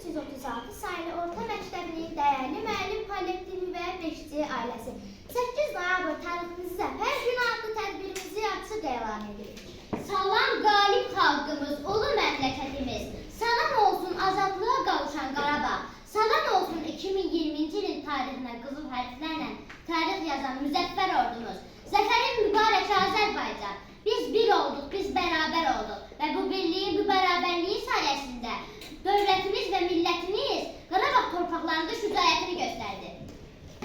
1336 sayılı orta məktəbinin dəyərli müəllim kollektivi və beşikçi ailəsi 8 noyabr tariximizi zəfər günü adlı tədbirimizi açıq elan edirik. Salam qalib xalqımız, ulu məmləkətimiz, salam olsun azadlığa qavuşan Qarabağ, salam olsun 2020-ci ilin tarixinə qızıl hərflərlə tarix yazan müzəffər ordumuz, zəfərin mübarək Azərbaycan. Biz bir olduq, biz bərabər olduq və bu birliyin, bu bərabərliyin sayəsində dövlətimiz və millətimiz Qarabağ torpaqlarında şücaətini göstərdi.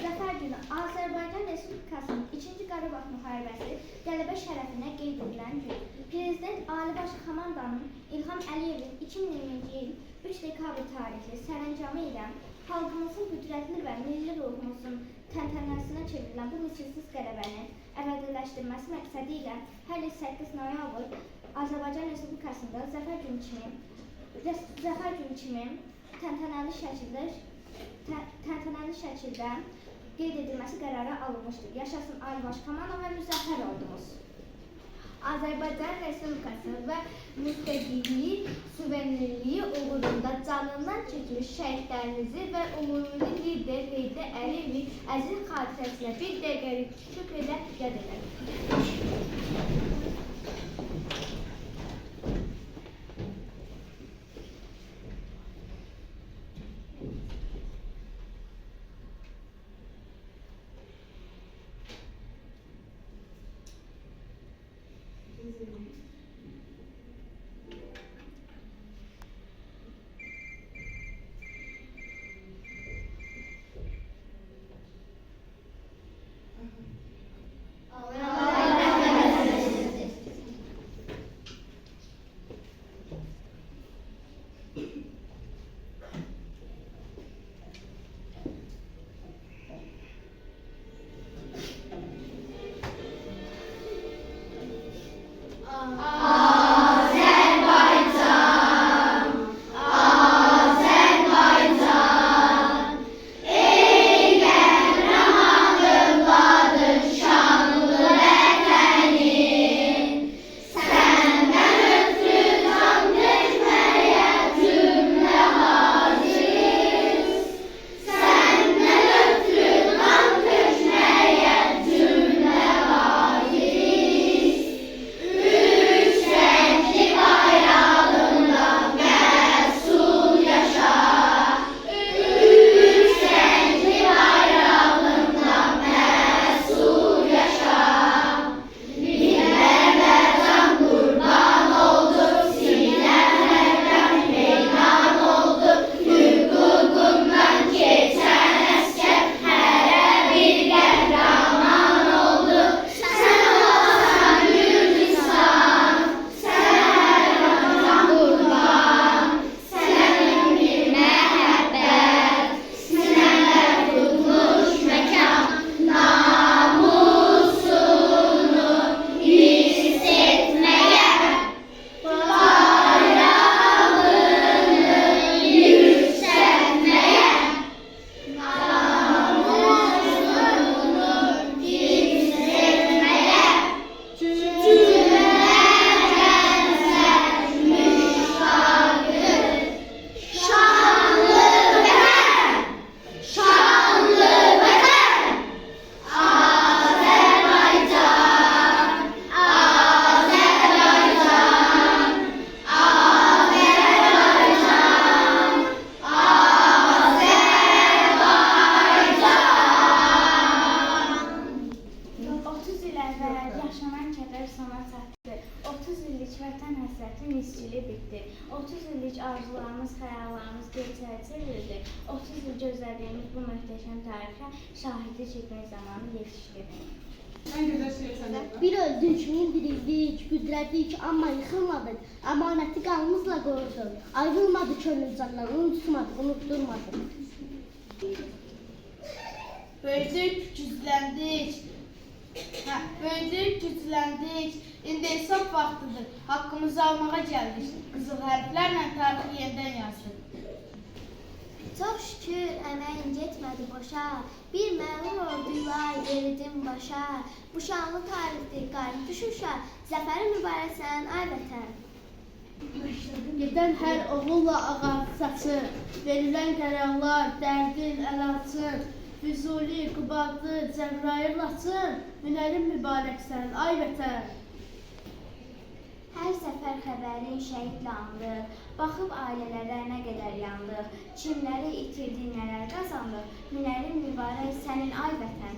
Zəfər günü Azərbaycan Respublikasının 2-ci Qarabağ müharibəsi qələbə şərəfinə qeyd edilən gün. Prezident Ali Baş Komandanın İlham Əliyevin 2020-ci il 3 dekabr tarixli sərəncamı ilə xalqımızın qüdrətli və milli ruhumuzun təntənəsinə çevrilən bu misilsiz qələbəni əbədiləşdirməsi məqsədi ilə hər il 8 noyabr Azərbaycan Respublikasında Zəfər günü kimi təntənəli şəkildə qeyd edilməsi qərarı alınmışdır. Yaşasın Ali Baş Komandan və müzəffər ordumuz. Azərbaycan Respublikası və müstəqilliyi, suverenliyi uğrunda canından çəkilmiş şəhidlərimizi və ümumi lider Heydər Əliyevin əziz xatirəsinə bir dəqiqəlik şükr ilə yad edək. Yaşanan kədər sona çatdı. 30 illik vətən həsrəti miscili bitdi. 30 illik arzularımız, xəyallarımız gerçəyə çevrildi. 30 il gözlədiyimiz bu möhtəşəm tarixə şahidi çəkmək zamanı yetişdi. Bir öldük, min dirildik, qüdrətlik, amma yıxılmadıq. Əmanəti qanımızla qoruduq. Ayrılmadı könül candan, unutmadık, unutturmadık. Böyüdük, gücləndik. Böyüdük, gücləndik. İndi hesab vaxtıdır. Haqqımızı almağa gəldik. Qızıl hərflərlə tarixi yenidən yazdık. Çox şükür əməyin getmədi boşa, bir məğrur orduyla yeridim başa. Bu şanlı tarixdir, qayıtdı Şuşa, zəfəri mübarək sən ay vətən. Gedən hər oğulla ağac saçır, verilən qərarlar dərdin əl açır. Füzuli, Qubadlı, Cəbrayıl açır, hünərin mübarəksən, ay vətən. Hər səfər xəbərin şəhidlə andıq, baxıb ailələrə nə qədər yandıq, kimləri itirdi, nələr qazandıq, hünərin mübarək sənin ay vətən.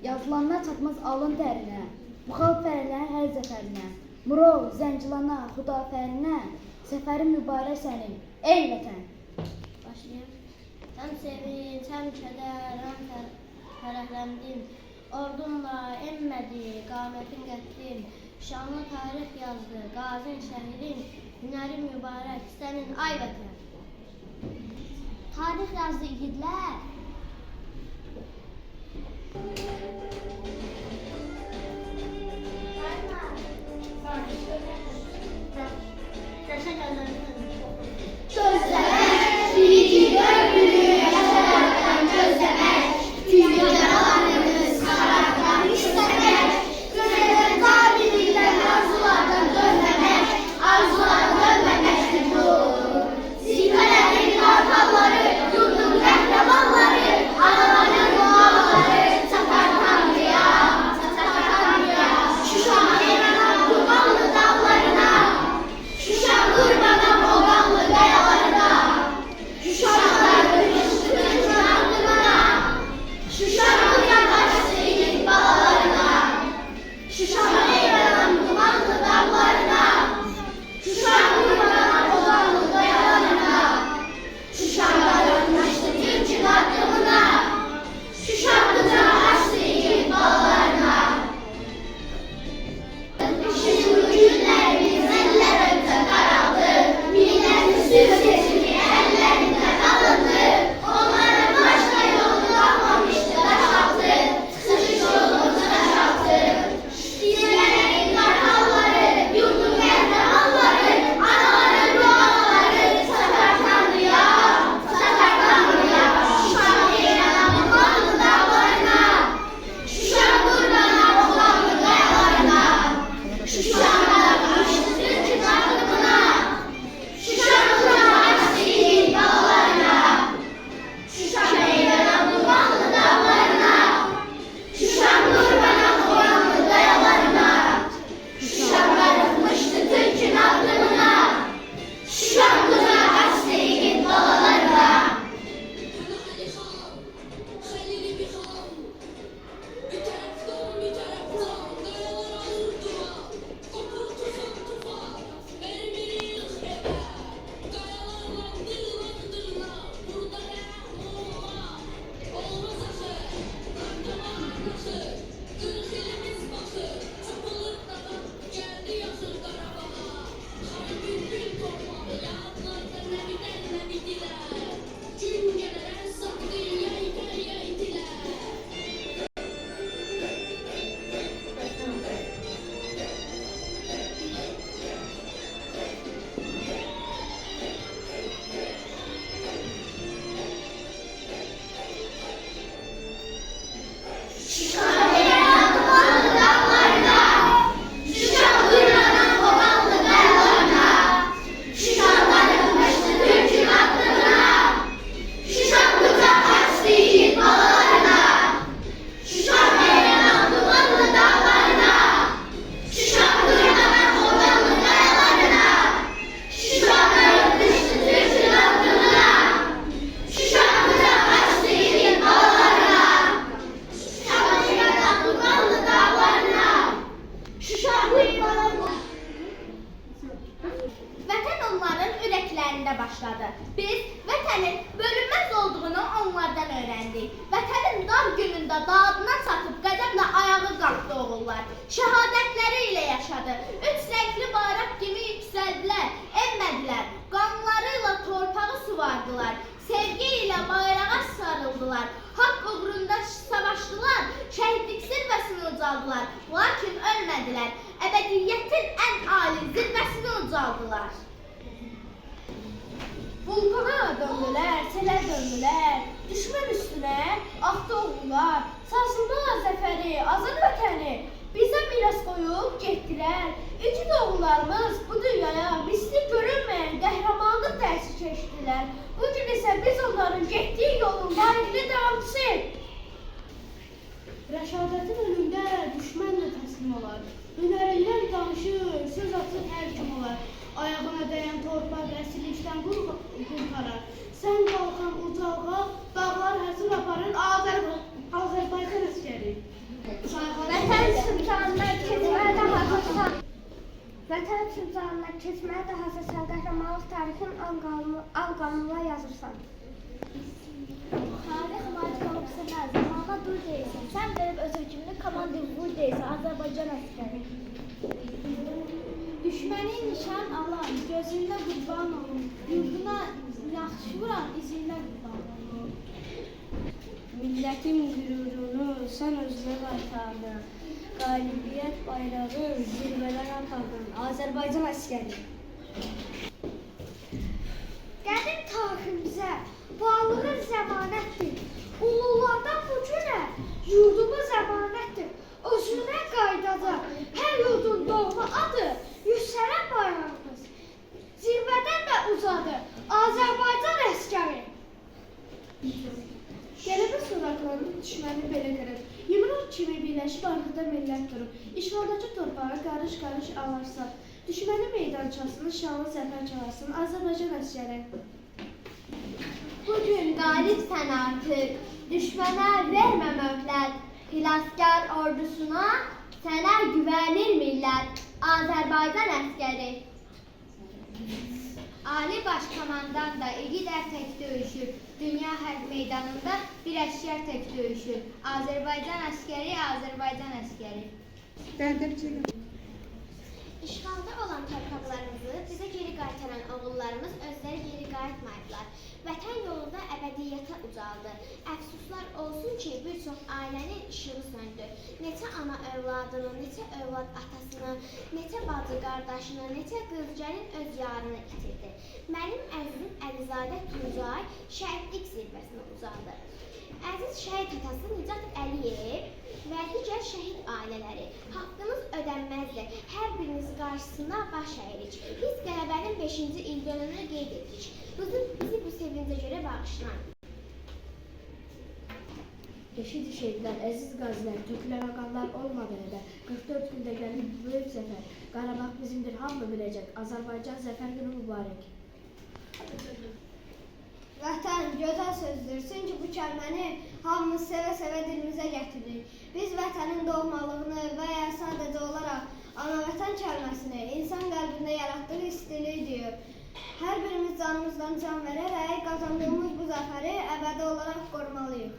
Yazılanlar çatmaz alın dərinə, bu xalq fərələr hər zəfərinə. Murov, Zəncilana, Xudafərinə, səfərin mübarək sənin, ey vətən. Başlayır. Həm sevinç, həm kədər, həm fərəhləndim. Ordumla emmədi, qamətin qətlin. Şanlı tarix yazdı, qazin şəhidin. Hünərin mübarək sənin, ay vətən. Tarix yazdı igidlər. Gözləmək, birinci görgülü yaşamaktan gözləmək, dünyalarımız karardan istemek, gönülün tabiriyle arzulardan dönmemek, arzulardan dönmemek bu. Zirvelerin kartalları, yurdun kahramanları, anaların duaları, çatar Tanrı'ya, Şuşa'nın yanan kurbanlı dağlarına, Şuşa kurbanam o kanlı kayalarına, Şuşalar kırmıştı kırkın aklına, Şuşa kucak açtı yiğit balalarına, Şuşa'nın yanan dumanlı dağlarına, Şuşa kurbanam o kanlı kayalarına, Şuşalar kırmıştı kırkın aklına, Şuşa kucak açtı yiğit balalarına. Şu günlerimiz eller önce karaldı, milletin sürüsü ellerinden alındı. Onların başka yolu kalmamıştı taş altı, sıkış yolumuzu taş altı. Zirvelerin kartalları, yurdun kahramanları, anaların duaları, satar Tanrı'ya, satar Tanrı'ya. Şuşa'nın yanan dumanlı dağlarına, Şuşa kurbana olanlı kayalarına, Şuşa'lar kırmıştı kırkın aklına, Şuşa kucağı açtı yiğit dağlarına, Şuşa meyveden dumanlı dağlarına, Şuşa kurbana olanlı kayalarına, Şuşa kırmıştı kırkın aklına, Şuşa kucağı açtı yiğit dağlarına. Vətən onların ürəklərində başladı. Biz vətənin bölünməz olduğunu onlardan öyrəndik. Vətənin dar günündə dadına çatıb qədəmlə ayağı qalxdı oğullar. Şəhadətləri ilə yaşadı. Üç rəngli bayraq kimi yüksəldilər, emmədilər. Qanlarıyla torpağı suvardılar. Sevgi ilə bayrağa sarıldılar. Haqq uğrunda savaştılar. Şəhidlik zirvəsini ucaldılar. Lakin ölmədilər. Əbədiyyətin ən ali zirvəsini ucaldılar. Vulkana döndülər, selə döndülər, düşmən üstünə axdı oğullar, sarsıldılar zəfəri, azad vətəni, bizə miras qoyub getdilər. İgid oğullarımız bu dünyada dünyaya misli görünmeyen qəhrəmanlıq dərsi keçdilər. Bugün isə biz onların getdiyi yolun layiqli davamçısıyıq. Rəşadətin önündə düşmənlə təslim olar. Hünərindən danışır, söz atır hər kim olar. Ayağına dəyən torpaq əsirlikdən qurtarar. Sən qalxan ucalığa, dağlar həsir aparır Azərbaycan əskəri. Vətən sırtlarına keçməyə də hazırsan. Vətən sırtlarına keçməyə də hazırsan. Qəhrəmanlıq tarixin al qanunla yazırsan. Tarix macib olub sənə, zamana dur deyilsən. Sən verib öz hökmünü komandir vur deyilsən, Azərbaycan əskəri. Düşməni nişan alan, gözünə qurban olun. Yurduna yaxşı vuran, izinə qurban olun. Millətin qürurunu sən özünə qaytardın. Qalibiyyət bayrağı zirvədən apardın. Azərbaycan əskəri. Qədim tariximizə varlığı zəmanətdir. Ululardan bu günə yurdumuz əmanətdir. Özünə qaydada hər yurdun doğma adı yüksələn bayrağımız. Zirvədən də uzadı Azərbaycan əskəri. Qələbə soraqlarını düşməni belə qırır. Yumruq kimi birləşib arxada millət durur. İşğaldakı torpağı qarış-qarış alarsan. Düşməni meydançasını şanlı zəfər çalarsın. Azərbaycan əskəri. Bugün qalibsən artıq, düşmənə vermə möhlət. Xilaskar ordusuna sənə güvənir millət. Azərbaycan əskəri. Ali Başkomandan da igidər tək döyüşür. Dünya hərb meydanında bir əskər tək döyüşür. Azərbaycan əskəri, Azərbaycan əskəri. İşğalda olan torpaqlarımızı bizə geri qaytaran oğullarımız özləri geri qayıtmayıblar. Vətən yolunda əbədiyyətə ucaldı. Əfsuslar olsun ki, bir çox ailənin işığı söndü. Neçə ana övladını, neçə övlad atasını, neçə bacı qardaşını, neçə qız gəlin öz yarını itirdi. Mənim əzizim Əlizadə Tuncay şəhidlik zirvəsinə ucaldı. Əziz şəhid atası Nicat Əliyev və digər şəhid ailələri, haqqınız ödənməzdir. Hər biriniz qarşısında baş əyirik. Biz qələbənin 5-ci ildönümünü qeyd etdik. Bizi bu sevincə görə bağışlayın. Eşid şehidlər, əziz qazilər, tökülən qanlar olmadı elə. 44 gündə gəlib böyük zəfər. Qarabağ bizimdir, hamı biləcək. Azərbaycan zəfər günü mübarək. Vətən gözəl sözdür, çünki bu kəlməni hamımız sevə-sevə dilimizə gətiririk. Biz vətənin doğmalığını və ya sadəcə olaraq ana vətən kəlməsini insan qəlbində yaratdığı istilik deyir. Hər birimiz canımızdan can verərək qazandığımız bu zəfəri əbədi olaraq qorumalıyıq.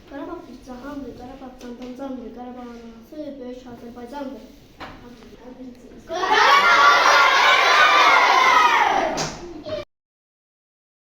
Qarabağ bir cahandır, Qarabağ candan candır, Qarabağın anası böyük Azərbaycandır.